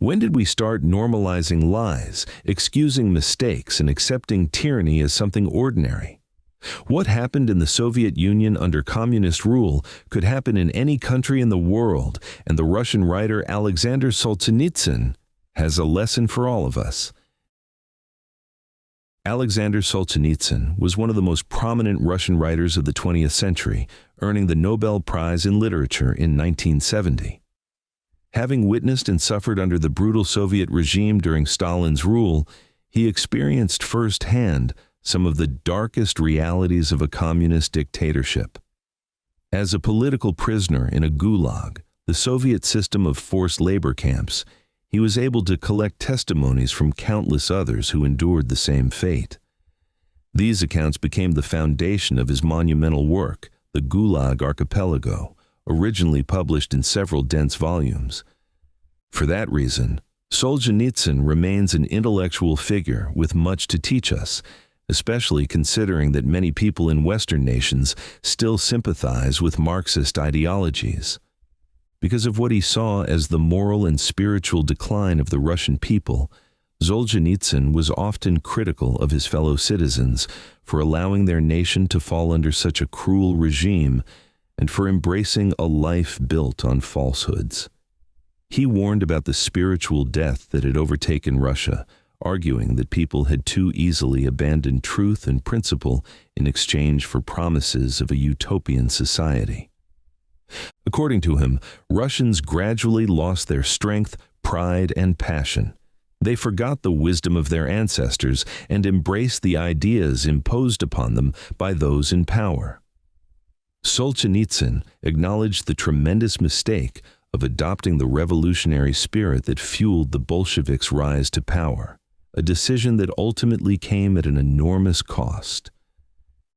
When did we start normalizing lies, excusing mistakes, and accepting tyranny as something ordinary? What happened in the Soviet Union under communist rule could happen in any country in the world, and the Russian writer Alexander Solzhenitsyn has a lesson for all of us. Alexander Solzhenitsyn was one of the most prominent Russian writers of the 20th century, earning the Nobel Prize in Literature in 1970. Having witnessed and suffered under the brutal Soviet regime during Stalin's rule, he experienced firsthand some of the darkest realities of a communist dictatorship. As a political prisoner in a Gulag, the Soviet system of forced labor camps, he was able to collect testimonies from countless others who endured the same fate. These accounts became the foundation of his monumental work, the Gulag Archipelago, originally published in several dense volumes. For that reason, Solzhenitsyn remains an intellectual figure with much to teach us, especially considering that many people in Western nations still sympathize with Marxist ideologies. Because of what he saw as the moral and spiritual decline of the Russian people, Solzhenitsyn was often critical of his fellow citizens for allowing their nation to fall under such a cruel regime and for embracing a life built on falsehoods. He warned about the spiritual death that had overtaken Russia, arguing that people had too easily abandoned truth and principle in exchange for promises of a utopian society. According to him, Russians gradually lost their strength, pride, and passion. They forgot the wisdom of their ancestors and embraced the ideas imposed upon them by those in power. Solzhenitsyn acknowledged the tremendous mistake of adopting the revolutionary spirit that fueled the Bolsheviks' rise to power, a decision that ultimately came at an enormous cost.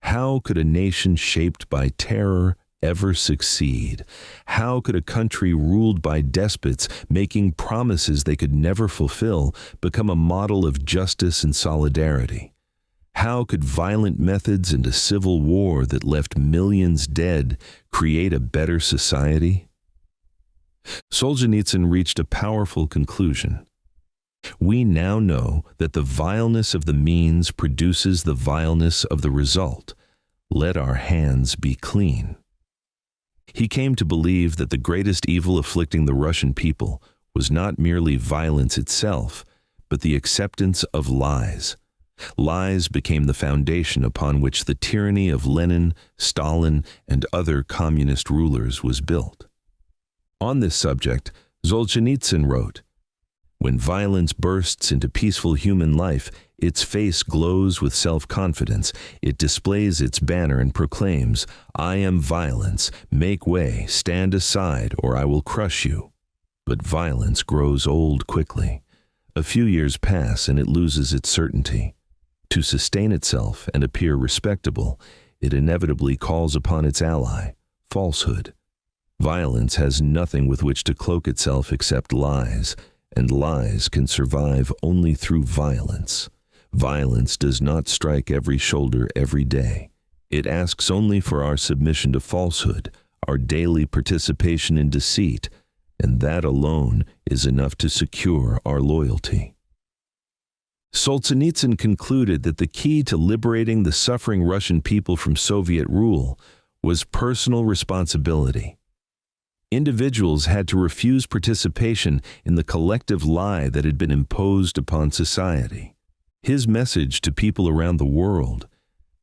How could a nation shaped by terror ever succeed? How could a country ruled by despots making promises they could never fulfill become a model of justice and solidarity? How could violent methods and a civil war that left millions dead create a better society? Solzhenitsyn reached a powerful conclusion. We now know that the vileness of the means produces the vileness of the result. Let our hands be clean. He came to believe that the greatest evil afflicting the Russian people was not merely violence itself, but the acceptance of lies. Lies became the foundation upon which the tyranny of Lenin, Stalin, and other communist rulers was built. On this subject, Solzhenitsyn wrote, "When violence bursts into peaceful human life, its face glows with self-confidence. It displays its banner and proclaims, 'I am violence. Make way, stand aside, or I will crush you.' But violence grows old quickly. A few years pass and it loses its certainty. To sustain itself and appear respectable, it inevitably calls upon its ally, falsehood. Violence has nothing with which to cloak itself except lies, and lies can survive only through violence. Violence does not strike every shoulder every day. It asks only for our submission to falsehood, our daily participation in deceit, and that alone is enough to secure our loyalty." Solzhenitsyn concluded that the key to liberating the suffering Russian people from Soviet rule was personal responsibility. Individuals had to refuse participation in the collective lie that had been imposed upon society. His message to people around the world,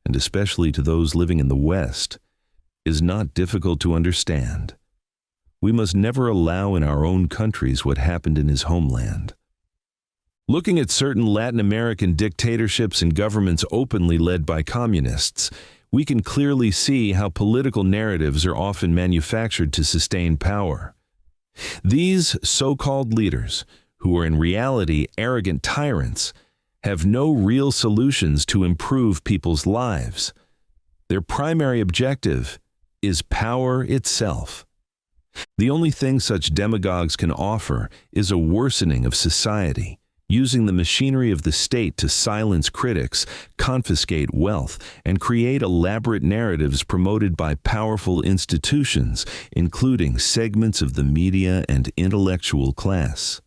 and especially to those living in the West, is not difficult to understand. We must never allow in our own countries what happened in his homeland. Looking at certain Latin American dictatorships and governments openly led by communists, we can clearly see how political narratives are often manufactured to sustain power. These so-called leaders, who are in reality arrogant tyrants, have no real solutions to improve people's lives. Their primary objective is power itself. The only thing such demagogues can offer is a worsening of society, using the machinery of the state to silence critics, confiscate wealth, and create elaborate narratives promoted by powerful institutions, including segments of the media and intellectual class.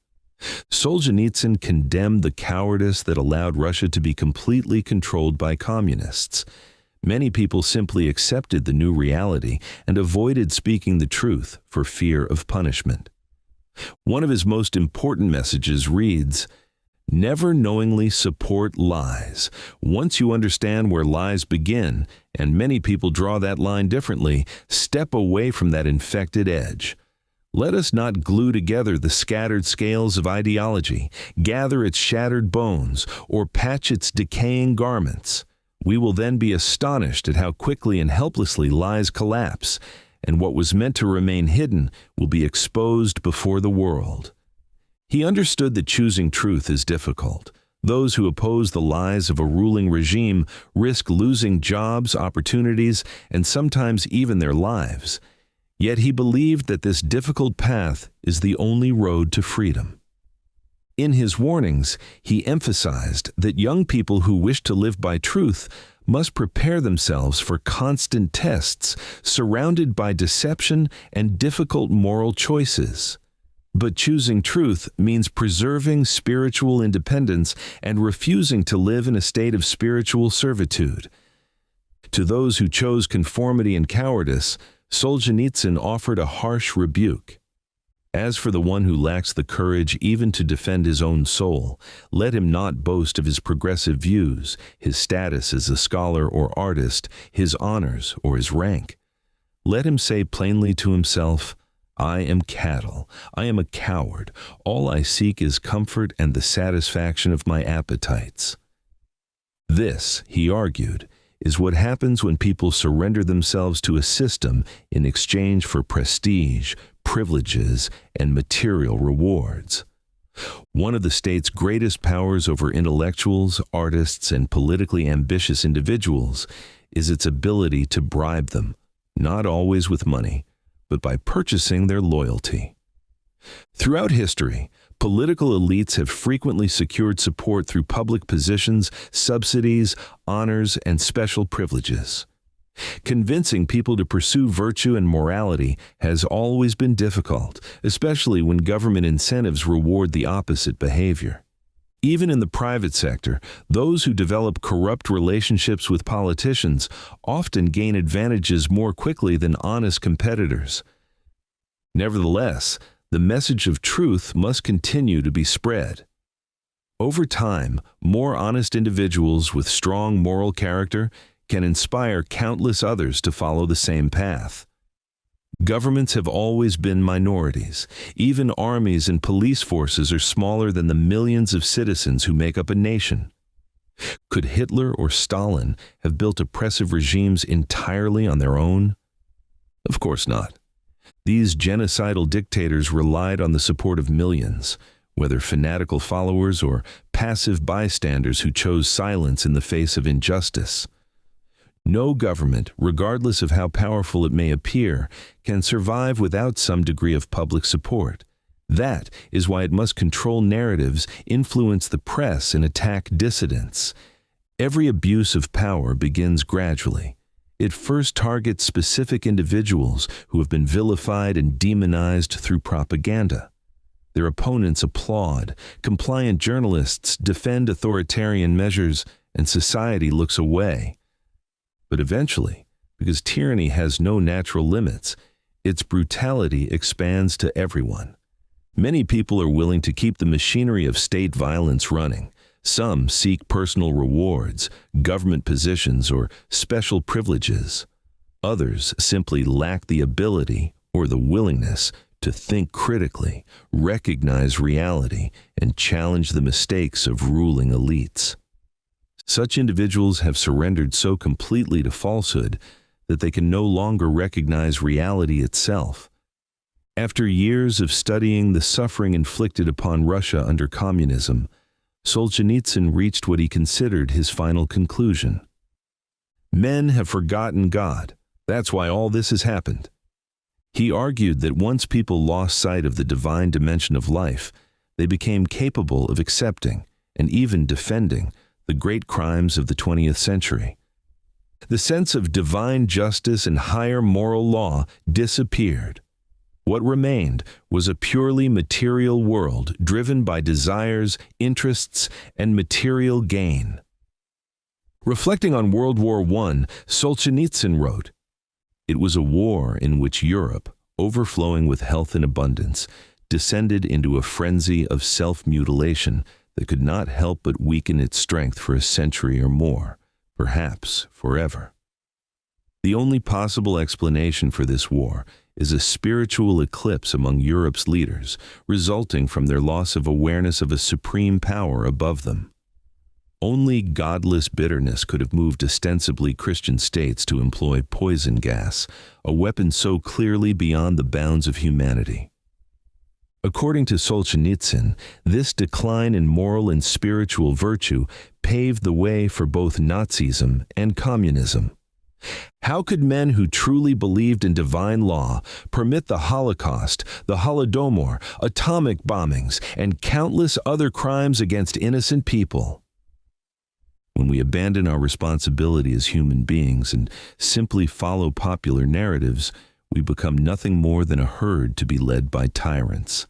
Solzhenitsyn condemned the cowardice that allowed Russia to be completely controlled by communists. Many people simply accepted the new reality and avoided speaking the truth for fear of punishment. One of his most important messages reads, "Never knowingly support lies. Once you understand where lies begin, and many people draw that line differently, step away from that infected edge. Let us not glue together the scattered scales of ideology, gather its shattered bones, or patch its decaying garments. We will then be astonished at how quickly and helplessly lies collapse, and what was meant to remain hidden will be exposed before the world." He understood that choosing truth is difficult. Those who oppose the lies of a ruling regime risk losing jobs, opportunities, and sometimes even their lives. Yet he believed that this difficult path is the only road to freedom. In his warnings, he emphasized that young people who wish to live by truth must prepare themselves for constant tests, surrounded by deception and difficult moral choices. But choosing truth means preserving spiritual independence and refusing to live in a state of spiritual servitude. To those who chose conformity and cowardice, Solzhenitsyn offered a harsh rebuke. As for the one who lacks the courage even to defend his own soul, let him not boast of his progressive views, his status as a scholar or artist, his honors or his rank. Let him say plainly to himself, "I am cattle, I am a coward, all I seek is comfort and the satisfaction of my appetites." This, he argued, is what happens when people surrender themselves to a system in exchange for prestige, privileges, and material rewards. One of the state's greatest powers over intellectuals, artists, and politically ambitious individuals is its ability to bribe them, not always with money, but by purchasing their loyalty. Throughout history, political elites have frequently secured support through public positions, subsidies, honors, and special privileges. Convincing people to pursue virtue and morality has always been difficult, especially when government incentives reward the opposite behavior. Even in the private sector, those who develop corrupt relationships with politicians often gain advantages more quickly than honest competitors. Nevertheless, the message of truth must continue to be spread. Over time, more honest individuals with strong moral character can inspire countless others to follow the same path. Governments have always been minorities. Even armies and police forces are smaller than the millions of citizens who make up a nation. Could Hitler or Stalin have built oppressive regimes entirely on their own? Of course not. These genocidal dictators relied on the support of millions, whether fanatical followers or passive bystanders who chose silence in the face of injustice. No government, regardless of how powerful it may appear, can survive without some degree of public support. That is why it must control narratives, influence the press, and attack dissidents. Every abuse of power begins gradually. It first targets specific individuals who have been vilified and demonized through propaganda. Their opponents applaud, compliant journalists defend authoritarian measures, and society looks away. But eventually, because tyranny has no natural limits, its brutality expands to everyone. Many people are willing to keep the machinery of state violence running. Some seek personal rewards, government positions, or special privileges. Others simply lack the ability or the willingness to think critically, recognize reality, and challenge the mistakes of ruling elites. Such individuals have surrendered so completely to falsehood that they can no longer recognize reality itself. After years of studying the suffering inflicted upon Russia under communism, Solzhenitsyn reached what he considered his final conclusion. Men have forgotten God. That's why all this has happened. He argued that once people lost sight of the divine dimension of life, they became capable of accepting and even defending the great crimes of the 20th century. The sense of divine justice and higher moral law disappeared. What remained was a purely material world driven by desires, interests, and material gain. Reflecting on World War I, Solzhenitsyn wrote, "It was a war in which Europe, overflowing with health and abundance, descended into a frenzy of self-mutilation that could not help but weaken its strength for a century or more, perhaps forever. The only possible explanation for this war is a spiritual eclipse among Europe's leaders, resulting from their loss of awareness of a supreme power above them. Only godless bitterness could have moved ostensibly Christian states to employ poison gas, a weapon so clearly beyond the bounds of humanity." According to Solzhenitsyn, this decline in moral and spiritual virtue paved the way for both Nazism and communism. How could men who truly believed in divine law permit the Holocaust, the Holodomor, atomic bombings, and countless other crimes against innocent people? When we abandon our responsibility as human beings and simply follow popular narratives, we become nothing more than a herd to be led by tyrants.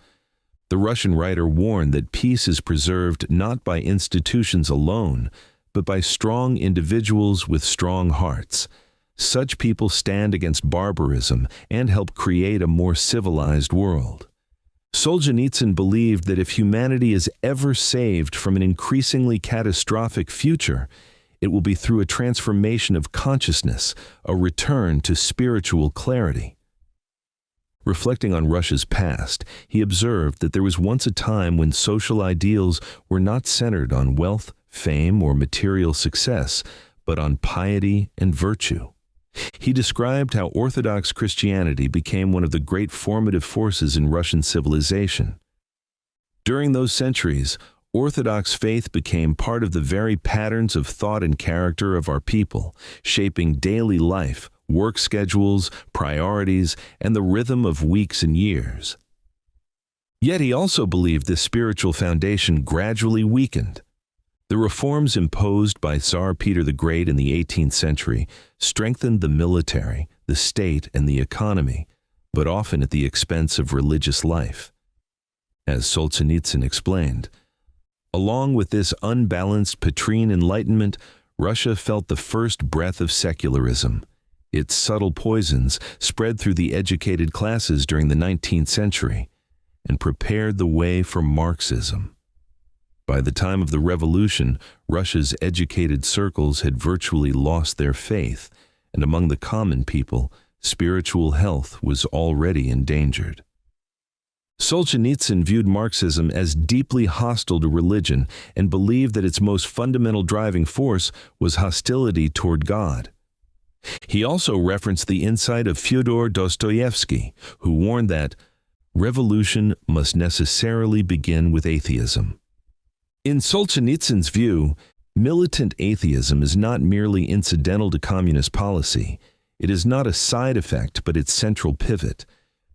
The Russian writer warned that peace is preserved not by institutions alone, but by strong individuals with strong hearts. Such people stand against barbarism and help create a more civilized world. Solzhenitsyn believed that if humanity is ever saved from an increasingly catastrophic future, it will be through a transformation of consciousness, a return to spiritual clarity. Reflecting on Russia's past, he observed that there was once a time when social ideals were not centered on wealth, fame, or material success, but on piety and virtue. He described how Orthodox Christianity became one of the great formative forces in Russian civilization. During those centuries, Orthodox faith became part of the very patterns of thought and character of our people, shaping daily life, work schedules, priorities, and the rhythm of weeks and years. Yet he also believed this spiritual foundation gradually weakened. The reforms imposed by Tsar Peter the Great in the 18th century strengthened the military, the state, and the economy, but often at the expense of religious life. As Solzhenitsyn explained, along with this unbalanced Petrine enlightenment, Russia felt the first breath of secularism. Its subtle poisons spread through the educated classes during the 19th century and prepared the way for Marxism. By the time of the revolution, Russia's educated circles had virtually lost their faith, and among the common people, spiritual health was already endangered. Solzhenitsyn viewed Marxism as deeply hostile to religion and believed that its most fundamental driving force was hostility toward God. He also referenced the insight of Fyodor Dostoevsky, who warned that revolution must necessarily begin with atheism. In Solzhenitsyn's view, militant atheism is not merely incidental to communist policy. It is not a side effect, but its central pivot.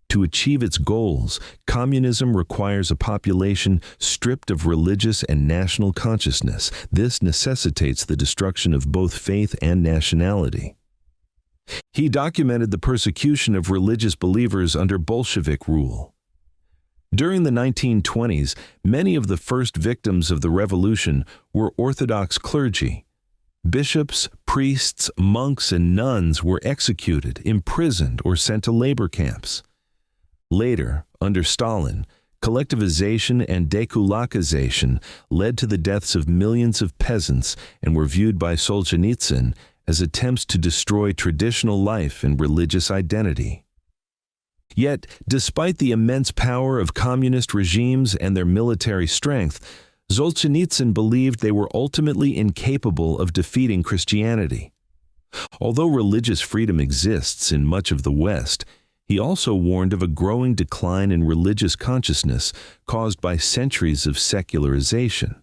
To achieve its goals, communism requires a population stripped of religious and national consciousness. This necessitates the destruction of both faith and nationality. He documented the persecution of religious believers under Bolshevik rule. During the 1920s, many of the first victims of the revolution were Orthodox clergy. Bishops, priests, monks, and nuns were executed, imprisoned, or sent to labor camps. Later, under Stalin, collectivization and dekulakization led to the deaths of millions of peasants and were viewed by Solzhenitsyn as attempts to destroy traditional life and religious identity. Yet, despite the immense power of communist regimes and their military strength, Solzhenitsyn believed they were ultimately incapable of defeating Christianity. Although religious freedom exists in much of the West, he also warned of a growing decline in religious consciousness caused by centuries of secularization.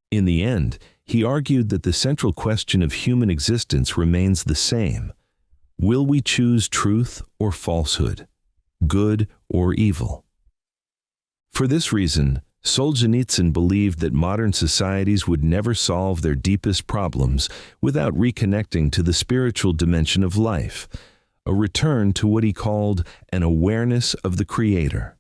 In the end, he argued that the central question of human existence remains the same. Will we choose truth or falsehood, good or evil? For this reason, Solzhenitsyn believed that modern societies would never solve their deepest problems without reconnecting to the spiritual dimension of life, a return to what he called an awareness of the Creator.